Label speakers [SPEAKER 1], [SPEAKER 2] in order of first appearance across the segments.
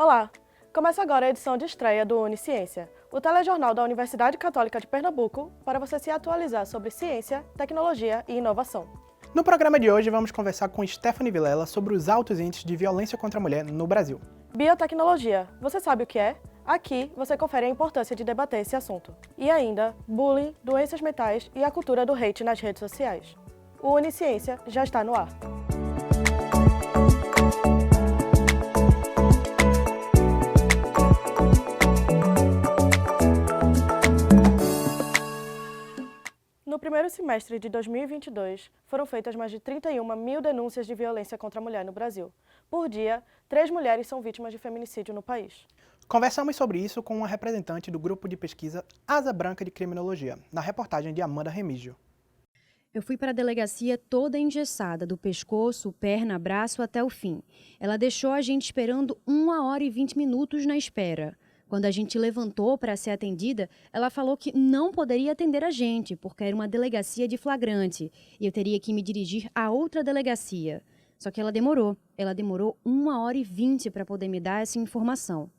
[SPEAKER 1] Olá! Começa agora a edição de estreia do Unisciência, o telejornal da Universidade Católica de Pernambuco, para você se atualizar sobre ciência, tecnologia e inovação.
[SPEAKER 2] No programa de hoje, vamos conversar com Stephanie Vilela sobre os altos índices de violência contra a mulher no Brasil.
[SPEAKER 1] Biotecnologia, você sabe o que é? Aqui você confere a importância de debater esse assunto. E ainda, bullying, doenças mentais e a cultura do hate nas redes sociais. O Unisciência já está no ar. No primeiro semestre de 2022, foram feitas mais de 31 mil denúncias de violência contra a mulher no Brasil. Por dia, 3 mulheres são vítimas de feminicídio no país.
[SPEAKER 2] Conversamos sobre isso com uma representante do grupo de pesquisa Asa Branca de Criminologia, na reportagem de Amanda Remígio.
[SPEAKER 3] Eu fui para a delegacia toda engessada, do pescoço, perna, braço até o fim. Ela deixou a gente esperando 1 hora e 20 minutos na espera. Quando a gente levantou para ser atendida, ela falou que não poderia atender a gente, porque era uma delegacia de flagrante e eu teria que me dirigir a outra delegacia. Só que ela demorou 1 hora e 20 para poder me dar essa informação.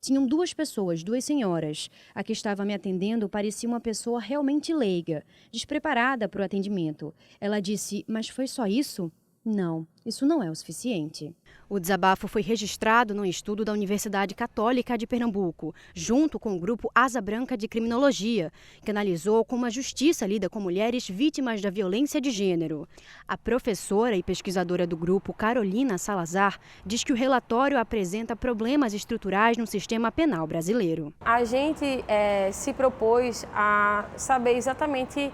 [SPEAKER 3] Tinham 2 pessoas, 2 senhoras. A que estava me atendendo parecia uma pessoa realmente leiga, despreparada para o atendimento. Ela disse, mas foi só isso? Não, isso não é o suficiente. O desabafo foi registrado num estudo da Universidade Católica de Pernambuco, junto com o grupo Asa Branca de Criminologia, que analisou como a justiça lida com mulheres vítimas da violência de gênero. A professora e pesquisadora do grupo, Carolina Salazar, diz que o relatório apresenta problemas estruturais no sistema penal brasileiro.
[SPEAKER 4] A gente se propôs a saber exatamente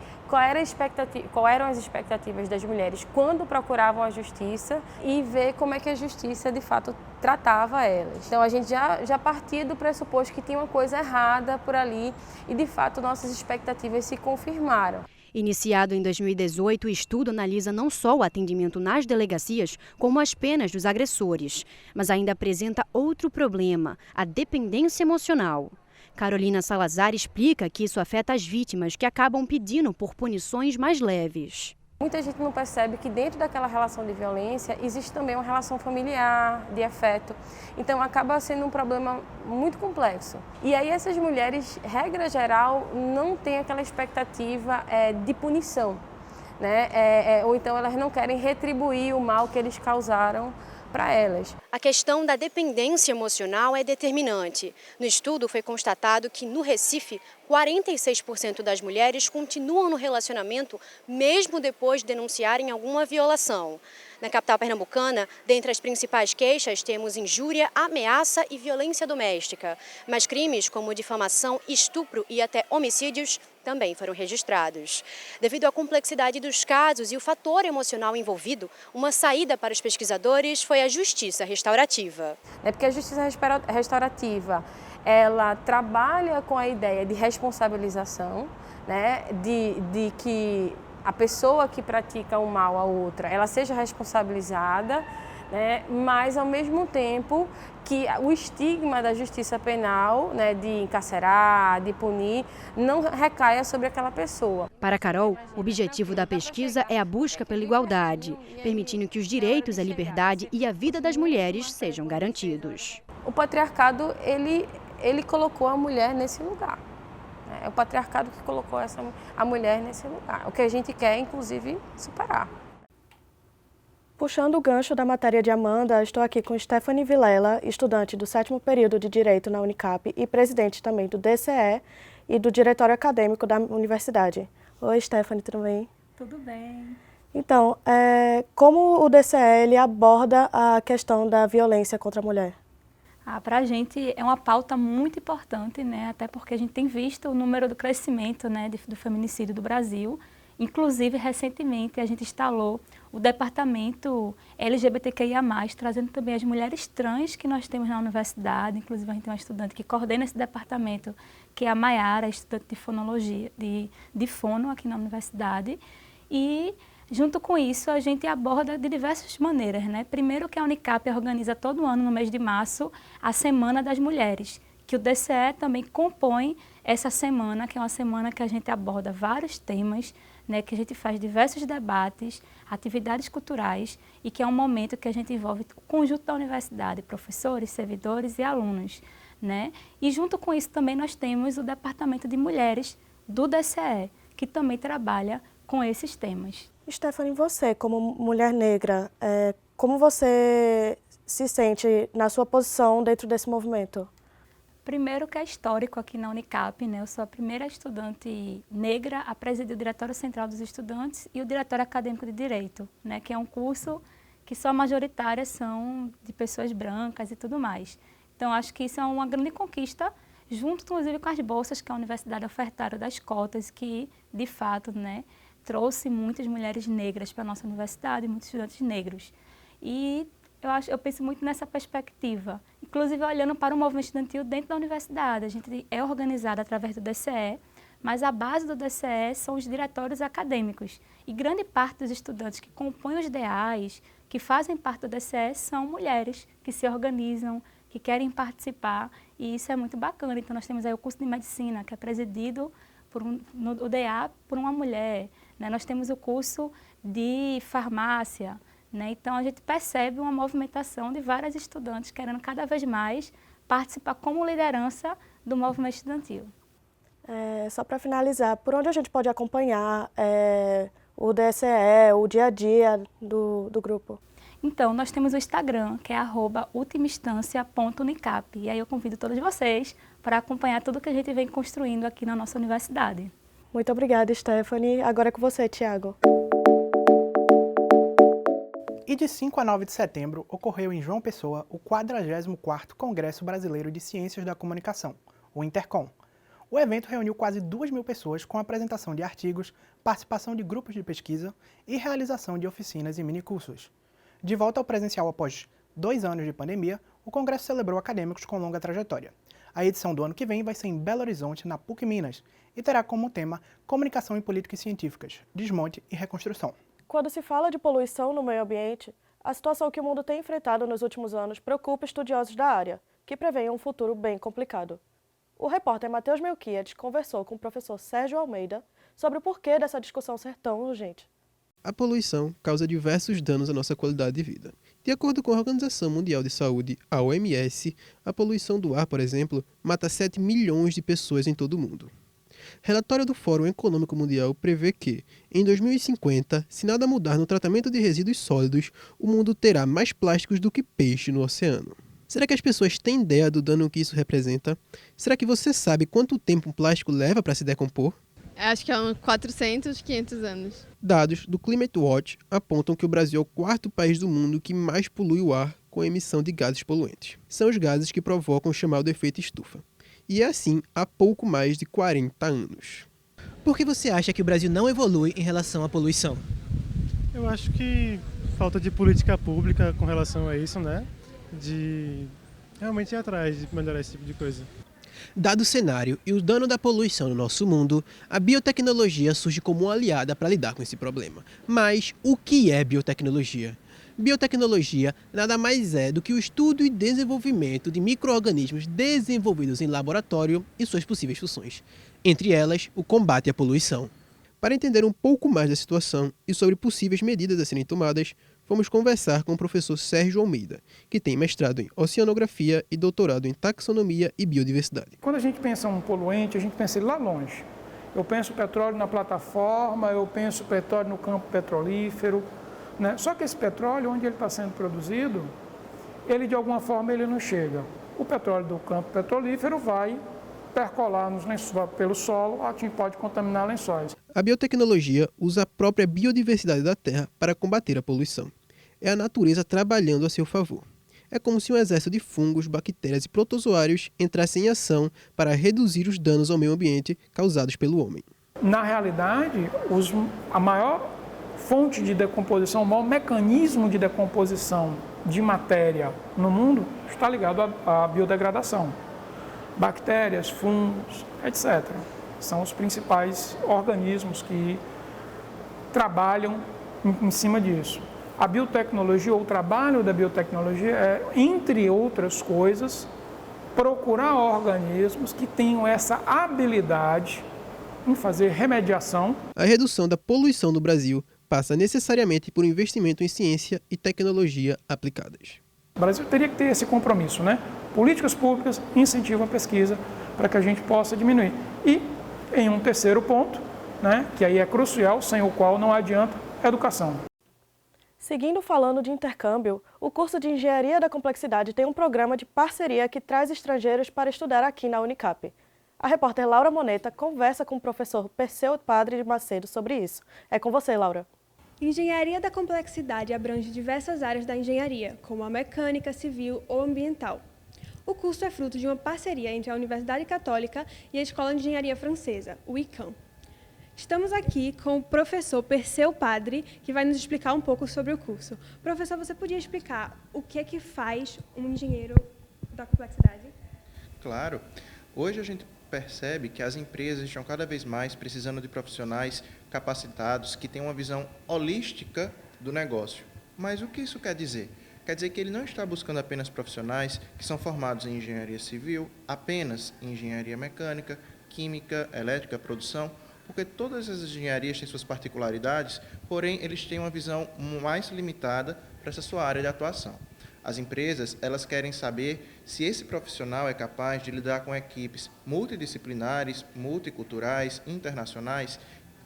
[SPEAKER 4] qual eram as expectativas das mulheres quando procuravam a justiça e ver como é que a justiça de fato tratava elas. Então a gente já partia do pressuposto que tinha uma coisa errada por ali e de fato nossas expectativas se confirmaram.
[SPEAKER 3] Iniciado em 2018, o estudo analisa não só o atendimento nas delegacias, como as penas dos agressores, mas ainda apresenta outro problema, a dependência emocional. Carolina Salazar explica que isso afeta as vítimas, que acabam pedindo por punições mais leves.
[SPEAKER 4] Muita gente não percebe que dentro daquela relação de violência existe também uma relação familiar, de afeto. Então acaba sendo um problema muito complexo. E aí essas mulheres, regra geral, não têm aquela expectativa de punição, né? Ou então elas não querem retribuir o mal que eles causaram para elas.
[SPEAKER 3] A questão da dependência emocional é determinante. No estudo foi constatado que no Recife, 46% das mulheres continuam no relacionamento mesmo depois de denunciarem alguma violação. Na capital pernambucana, dentre as principais queixas, temos injúria, ameaça e violência doméstica. Mas crimes como difamação, estupro e até homicídios também foram registrados. Devido à complexidade dos casos e o fator emocional envolvido, uma saída para os pesquisadores foi a justiça restaurativa.
[SPEAKER 4] Porque a justiça restaurativa, ela trabalha com a ideia de responsabilização, né, de que a pessoa que pratica o mal à outra, ela seja responsabilizada, né, mas ao mesmo tempo que o estigma da justiça penal, né, de encarcerar, de punir, não recaia sobre aquela pessoa.
[SPEAKER 3] Para Carol, o objetivo da pesquisa é a busca pela igualdade, permitindo que os direitos, a liberdade e a vida das mulheres sejam garantidos.
[SPEAKER 4] O patriarcado, ele colocou a mulher nesse lugar. É o patriarcado que colocou a mulher nesse lugar. O que a gente quer, inclusive, superar.
[SPEAKER 1] Puxando o gancho da matéria de Amanda, estou aqui com Stephanie Vilela, estudante do 7º período de Direito na Unicap e presidente também do DCE e do Diretório Acadêmico da Universidade. Oi, Stephanie, tudo bem?
[SPEAKER 5] Tudo bem.
[SPEAKER 1] Então, como o DCE ele aborda a questão da violência contra a mulher?
[SPEAKER 5] Para a gente é uma pauta muito importante, né? Até porque a gente tem visto o número do crescimento, né, do feminicídio do Brasil. Inclusive, recentemente, a gente instalou o departamento LGBTQIA+, trazendo também as mulheres trans que nós temos na universidade. Inclusive, a gente tem uma estudante que coordena esse departamento, que é a Maiara, estudante de fonologia, de fono aqui na universidade. E junto com isso, a gente aborda de diversas maneiras, né? Primeiro que a Unicap organiza todo ano, no mês de março, a Semana das Mulheres, que o DCE também compõe essa semana, que é uma semana que a gente aborda vários temas, né, que a gente faz diversos debates, atividades culturais e que é um momento que a gente envolve o conjunto da universidade, professores, servidores e alunos, né? E junto com isso também nós temos o Departamento de Mulheres do DCE, que também trabalha com esses temas.
[SPEAKER 1] Stephanie, você, como mulher negra, como você se sente na sua posição dentro desse movimento?
[SPEAKER 5] Primeiro que é histórico aqui na Unicap, né? Eu sou a primeira estudante negra a presidir o Diretório Central dos Estudantes e o Diretório Acadêmico de Direito, né? Que é um curso que só majoritárias são de pessoas brancas e tudo mais. Então, acho que isso é uma grande conquista, junto, inclusive, com as bolsas que a universidade ofertaram das cotas, que, de fato, né, trouxe muitas mulheres negras para a nossa universidade, muitos estudantes negros. E eu penso muito nessa perspectiva, inclusive olhando para o movimento estudantil dentro da universidade. A gente é organizado através do DCE, mas a base do DCE são os diretórios acadêmicos. E grande parte dos estudantes que compõem os DAs, que fazem parte do DCE, são mulheres que se organizam, que querem participar, e isso é muito bacana. Então, nós temos aí o curso de medicina, que é presidido no DA por uma mulher, né? Nós temos o curso de farmácia, né? Então, a gente percebe uma movimentação de várias estudantes querendo cada vez mais participar como liderança do movimento estudantil.
[SPEAKER 1] Só para finalizar, por onde a gente pode acompanhar o DCE, o dia a dia do grupo?
[SPEAKER 5] Então, nós temos o Instagram, que é @ultimainstancia.unicap. E aí eu convido todos vocês para acompanhar tudo que a gente vem construindo aqui na nossa universidade.
[SPEAKER 1] Muito obrigada, Stephanie. Agora é com você, Tiago.
[SPEAKER 2] E de 5 a 9 de setembro ocorreu em João Pessoa o 44º Congresso Brasileiro de Ciências da Comunicação, o Intercom. O evento reuniu quase 2.000 pessoas com apresentação de artigos, participação de grupos de pesquisa e realização de oficinas e minicursos. De volta ao presencial após 2 anos de pandemia, o Congresso celebrou acadêmicos com longa trajetória. A edição do ano que vem vai ser em Belo Horizonte, na PUC Minas, e terá como tema Comunicação em Políticas Científicas, Desmonte e Reconstrução.
[SPEAKER 1] Quando se fala de poluição no meio ambiente, a situação que o mundo tem enfrentado nos últimos anos preocupa estudiosos da área, que preveem um futuro bem complicado. O repórter Matheus Melquiades conversou com o professor Sérgio Almeida sobre o porquê dessa discussão ser tão urgente.
[SPEAKER 6] A poluição causa diversos danos à nossa qualidade de vida. De acordo com a Organização Mundial de Saúde, a OMS, a poluição do ar, por exemplo, mata 7 milhões de pessoas em todo o mundo. Relatório do Fórum Econômico Mundial prevê que, em 2050, se nada mudar no tratamento de resíduos sólidos, o mundo terá mais plásticos do que peixe no oceano. Será que as pessoas têm ideia do dano que isso representa? Será que você sabe quanto tempo um plástico leva para se decompor?
[SPEAKER 7] Acho que é uns 400, 500 anos.
[SPEAKER 6] Dados do Climate Watch apontam que o Brasil é o 4º país do mundo que mais polui o ar com a emissão de gases poluentes. São os gases que provocam o chamado efeito estufa. E é assim há pouco mais de 40 anos.
[SPEAKER 8] Por que você acha que o Brasil não evolui em relação à poluição?
[SPEAKER 9] Eu acho que falta de política pública com relação a isso, né? De realmente ir atrás de melhorar esse tipo de coisa.
[SPEAKER 8] Dado o cenário e o dano da poluição no nosso mundo, a biotecnologia surge como uma aliada para lidar com esse problema. Mas o que é biotecnologia? Biotecnologia nada mais é do que o estudo e desenvolvimento de micro-organismos desenvolvidos em laboratório e suas possíveis funções, entre elas o combate à poluição. Para entender um pouco mais da situação e sobre possíveis medidas a serem tomadas, vamos conversar com o professor Sérgio Almeida, que tem mestrado em Oceanografia e doutorado em Taxonomia e Biodiversidade.
[SPEAKER 10] Quando a gente pensa em um poluente, a gente pensa ele lá longe. Eu penso petróleo na plataforma, eu penso petróleo no campo petrolífero, né? Só que esse petróleo, onde ele está sendo produzido, ele de alguma forma ele não chega. O petróleo do campo petrolífero vai percolar nos lençóis, pelo solo, pode contaminar lençóis.
[SPEAKER 6] A biotecnologia usa a própria biodiversidade da Terra para combater a poluição. É a natureza trabalhando a seu favor. É como se um exército de fungos, bactérias e protozoários entrassem em ação para reduzir os danos ao meio ambiente causados pelo homem.
[SPEAKER 10] Na realidade, a maior fonte de decomposição, o maior mecanismo de decomposição de matéria no mundo está ligado à biodegradação. Bactérias, fungos, etc. São os principais organismos que trabalham em cima disso. A biotecnologia, ou o trabalho da biotecnologia é, entre outras coisas, procurar organismos que tenham essa habilidade em fazer remediação.
[SPEAKER 6] A redução da poluição no Brasil passa necessariamente por investimento em ciência e tecnologia aplicadas.
[SPEAKER 10] O Brasil teria que ter esse compromisso, né? Políticas públicas incentivam a pesquisa para que a gente possa diminuir. E, em um terceiro ponto, né, que aí é crucial, sem o qual não adianta educação.
[SPEAKER 1] Seguindo falando de intercâmbio, o curso de Engenharia da Complexidade tem um programa de parceria que traz estrangeiros para estudar aqui na Unicap. A repórter Laura Moneta conversa com o professor Perseu Padre de Macedo sobre isso. É com você, Laura.
[SPEAKER 11] Engenharia da Complexidade abrange diversas áreas da engenharia, como a mecânica, civil ou ambiental. O curso é fruto de uma parceria entre a Universidade Católica e a Escola de Engenharia Francesa, o ICAM. Estamos aqui com o professor Perseu Padre, que vai nos explicar um pouco sobre o curso. Professor, você podia explicar o que é que faz um engenheiro da complexidade?
[SPEAKER 12] Claro. Hoje a gente percebe que as empresas estão cada vez mais precisando de profissionais capacitados que tenham uma visão holística do negócio. Mas o que isso quer dizer? Quer dizer que ele não está buscando apenas profissionais que são formados em engenharia civil, apenas em engenharia mecânica, química, elétrica, produção, porque todas as engenharias têm suas particularidades, porém eles têm uma visão mais limitada para essa sua área de atuação. As empresas, elas querem saber se esse profissional é capaz de lidar com equipes multidisciplinares, multiculturais, internacionais,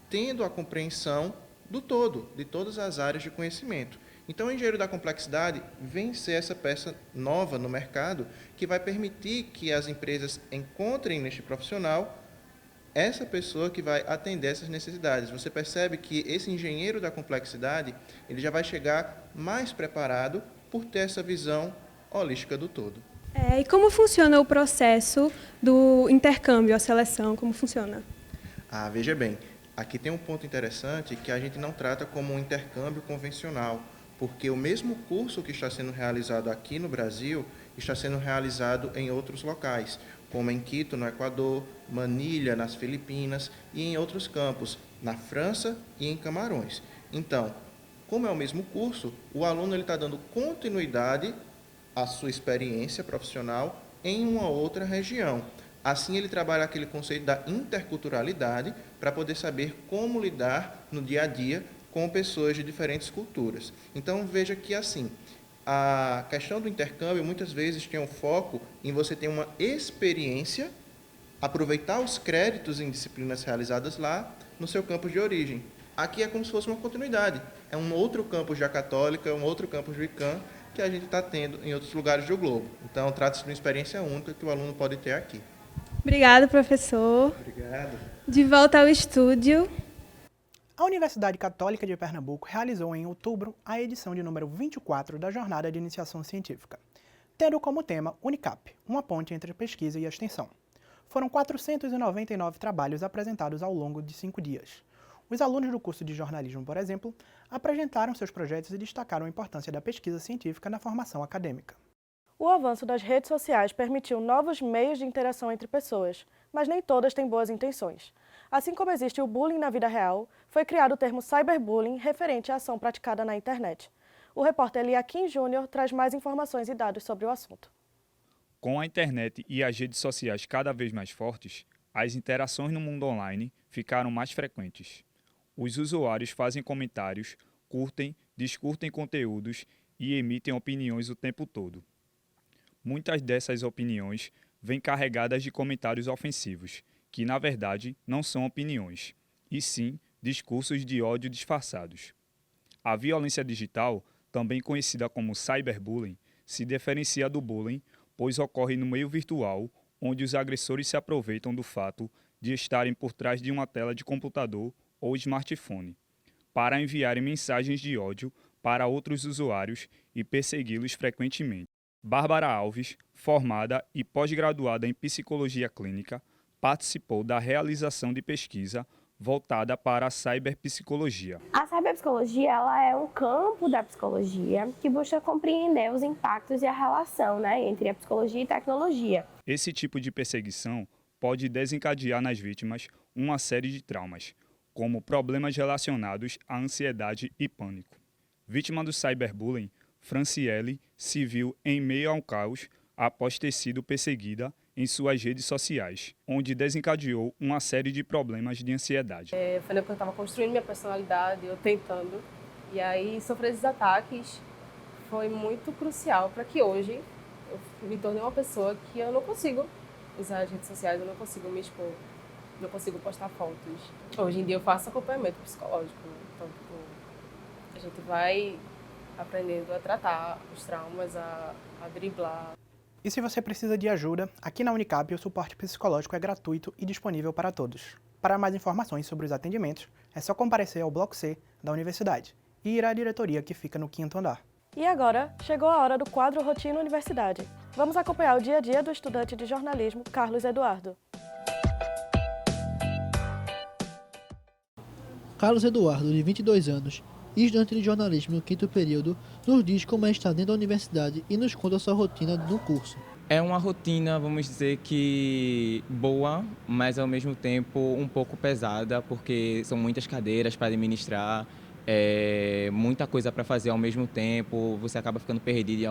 [SPEAKER 12] tendo a compreensão do todo, de todas as áreas de conhecimento. Então, o engenheiro da complexidade vem ser essa peça nova no mercado que vai permitir que as empresas encontrem neste profissional essa pessoa que vai atender essas necessidades. Você percebe que esse engenheiro da complexidade, ele já vai chegar mais preparado por ter essa visão holística do todo.
[SPEAKER 11] E como funciona o processo do intercâmbio, a seleção, como funciona?
[SPEAKER 12] Veja bem, aqui tem um ponto interessante que a gente não trata como um intercâmbio convencional, porque o mesmo curso que está sendo realizado aqui no Brasil está sendo realizado em outros locais, como em Quito, no Equador, Manilha, nas Filipinas e em outros campos, na França e em Camarões. Então, como é o mesmo curso, o aluno está dando continuidade à sua experiência profissional em uma outra região. Assim, ele trabalha aquele conceito da interculturalidade para poder saber como lidar no dia a dia com pessoas de diferentes culturas. Então, veja que assim, a questão do intercâmbio muitas vezes tem um foco em você ter uma experiência, aproveitar os créditos em disciplinas realizadas lá no seu campus de origem. Aqui é como se fosse uma continuidade. É um outro campus da Católica, um outro campus do ICAM que a gente está tendo em outros lugares do globo. Então, trata-se de uma experiência única que o aluno pode ter aqui.
[SPEAKER 11] Obrigada, professor.
[SPEAKER 12] Obrigado.
[SPEAKER 11] De volta ao estúdio.
[SPEAKER 2] A Universidade Católica de Pernambuco realizou em outubro a edição de número 24 da Jornada de Iniciação Científica, tendo como tema Unicap, uma ponte entre a pesquisa e a extensão. Foram 499 trabalhos apresentados ao longo de 5 dias. Os alunos do curso de jornalismo, por exemplo, apresentaram seus projetos e destacaram a importância da pesquisa científica na formação acadêmica.
[SPEAKER 1] O avanço das redes sociais permitiu novos meios de interação entre pessoas, mas nem todas têm boas intenções. Assim como existe o bullying na vida real, foi criado o termo cyberbullying referente à ação praticada na internet. O repórter Eliakim Júnior traz mais informações e dados sobre o assunto.
[SPEAKER 13] Com a internet e as redes sociais cada vez mais fortes, as interações no mundo online ficaram mais frequentes. Os usuários fazem comentários, curtem, discutem conteúdos e emitem opiniões o tempo todo. Muitas dessas opiniões vêm carregadas de comentários ofensivos, que na verdade não são opiniões, e sim discursos de ódio disfarçados. A violência digital, também conhecida como cyberbullying, se diferencia do bullying, pois ocorre no meio virtual, onde os agressores se aproveitam do fato de estarem por trás de uma tela de computador ou smartphone, para enviarem mensagens de ódio para outros usuários e persegui-los frequentemente. Bárbara Alves, formada e pós-graduada em Psicologia Clínica, participou da realização de pesquisa voltada para a cyberpsicologia.
[SPEAKER 14] A cyberpsicologia ela é um campo da psicologia que busca compreender os impactos e a relação entre a psicologia e tecnologia.
[SPEAKER 13] Esse tipo de perseguição pode desencadear nas vítimas uma série de traumas, como problemas relacionados à ansiedade e pânico. Vítima do cyberbullying, Franciele se viu em meio ao caos após ter sido perseguida em suas redes sociais, onde desencadeou uma série de problemas de ansiedade.
[SPEAKER 15] Foi na época que eu estava construindo minha personalidade, eu tentando, e aí sofrer esses ataques foi muito crucial para que hoje eu me tornei uma pessoa que eu não consigo usar as redes sociais, eu não consigo me expor, não consigo postar fotos. Hoje em dia eu faço acompanhamento psicológico, então a gente vai aprendendo a tratar os traumas, a driblar.
[SPEAKER 2] E se você precisa de ajuda, aqui na Unicap o suporte psicológico é gratuito e disponível para todos. Para mais informações sobre os atendimentos, é só comparecer ao Bloco C da Universidade e ir à diretoria que fica no 5º andar.
[SPEAKER 1] E agora, chegou a hora do quadro Rotina Universidade. Vamos acompanhar o dia a dia do estudante de jornalismo Carlos Eduardo.
[SPEAKER 16] Carlos Eduardo, de 22 anos, estudante de jornalismo no 5º período, nos diz como é estar dentro da universidade e nos conta sua rotina no curso.
[SPEAKER 17] É uma rotina, vamos dizer que boa, mas ao mesmo tempo um pouco pesada, porque são muitas cadeiras para administrar, muita coisa para fazer ao mesmo tempo, você acaba ficando perdido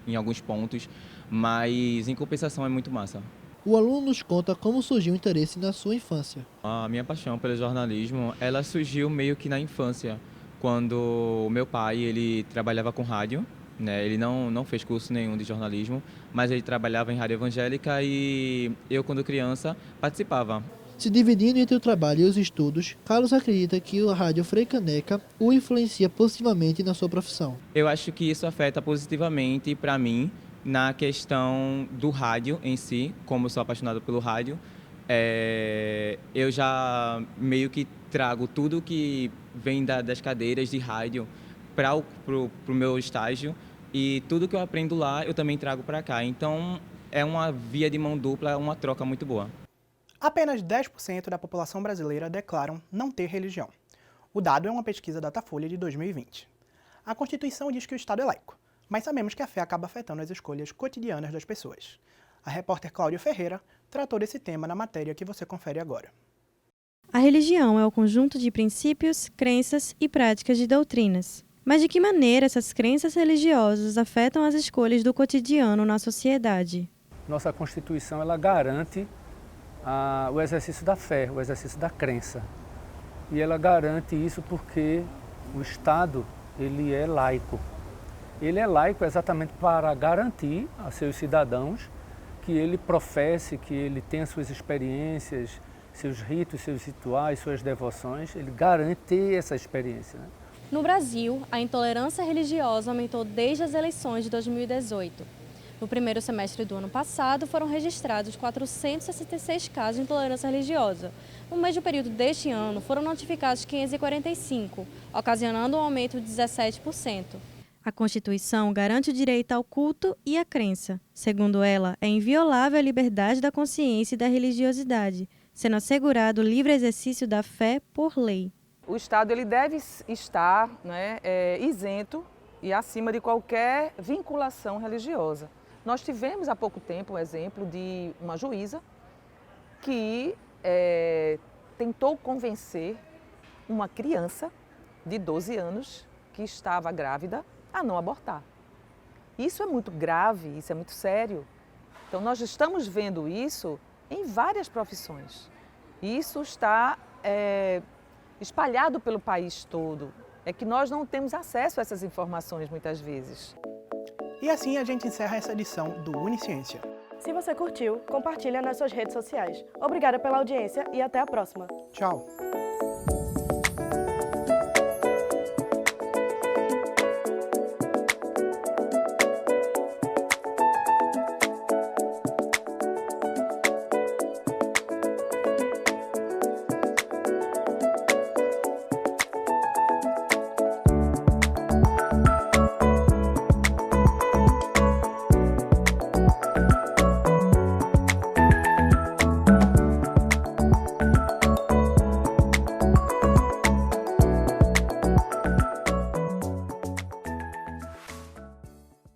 [SPEAKER 17] em alguns pontos, mas em compensação é muito massa.
[SPEAKER 16] O aluno nos conta como surgiu o interesse na sua infância.
[SPEAKER 17] A minha paixão pelo jornalismo, ela surgiu meio que na infância, quando o meu pai ele trabalhava com rádio, né? Ele não fez curso nenhum de jornalismo, mas ele trabalhava em rádio evangélica e eu, quando criança, participava.
[SPEAKER 16] Se dividindo entre o trabalho e os estudos, Carlos acredita que a Rádio Frei Caneca o influencia positivamente na sua profissão.
[SPEAKER 17] Eu acho que isso afeta positivamente para mim na questão do rádio em si, como eu sou apaixonado pelo rádio. Eu já meio que trago tudo que vem das cadeiras de rádio para o meu estágio e tudo que eu aprendo lá eu também trago para cá. Então é uma via de mão dupla, uma troca muito boa.
[SPEAKER 2] Apenas 10% da população brasileira declaram não ter religião. O dado é uma pesquisa Datafolha de 2020. A Constituição diz que o Estado é laico, mas sabemos que a fé acaba afetando as escolhas cotidianas das pessoas. A repórter Cláudia Ferreira tratou desse tema na matéria que você confere agora.
[SPEAKER 18] A religião é o conjunto de princípios, crenças e práticas de doutrinas. Mas de que maneira essas crenças religiosas afetam as escolhas do cotidiano na sociedade?
[SPEAKER 19] Nossa Constituição ela garante o exercício da fé, o exercício da crença. E ela garante isso porque o Estado ele é laico. Ele é laico exatamente para garantir a seus cidadãos que ele professe, que ele tenha suas experiências, seus ritos, seus rituais, suas devoções. Ele garante essa experiência, né?
[SPEAKER 18] No Brasil, a intolerância religiosa aumentou desde as eleições de 2018. No primeiro semestre do ano passado, foram registrados 466 casos de intolerância religiosa. No mesmo período deste ano, foram notificados 545, ocasionando um aumento de 17%. A Constituição garante o direito ao culto e à crença. Segundo ela, é inviolável a liberdade da consciência e da religiosidade, sendo assegurado o livre exercício da fé por lei.
[SPEAKER 20] O Estado ele deve estar isento e acima de qualquer vinculação religiosa. Nós tivemos há pouco tempo um exemplo de uma juíza que tentou convencer uma criança de 12 anos que estava grávida a não abortar. Isso é muito grave, isso é muito sério. Então nós estamos vendo isso em várias profissões. Isso está espalhado pelo país todo. É que nós não temos acesso a essas informações muitas vezes.
[SPEAKER 2] E assim a gente encerra essa edição do Unisciência.
[SPEAKER 1] Se você curtiu, compartilha nas suas redes sociais. Obrigada pela audiência e até a próxima.
[SPEAKER 2] Tchau!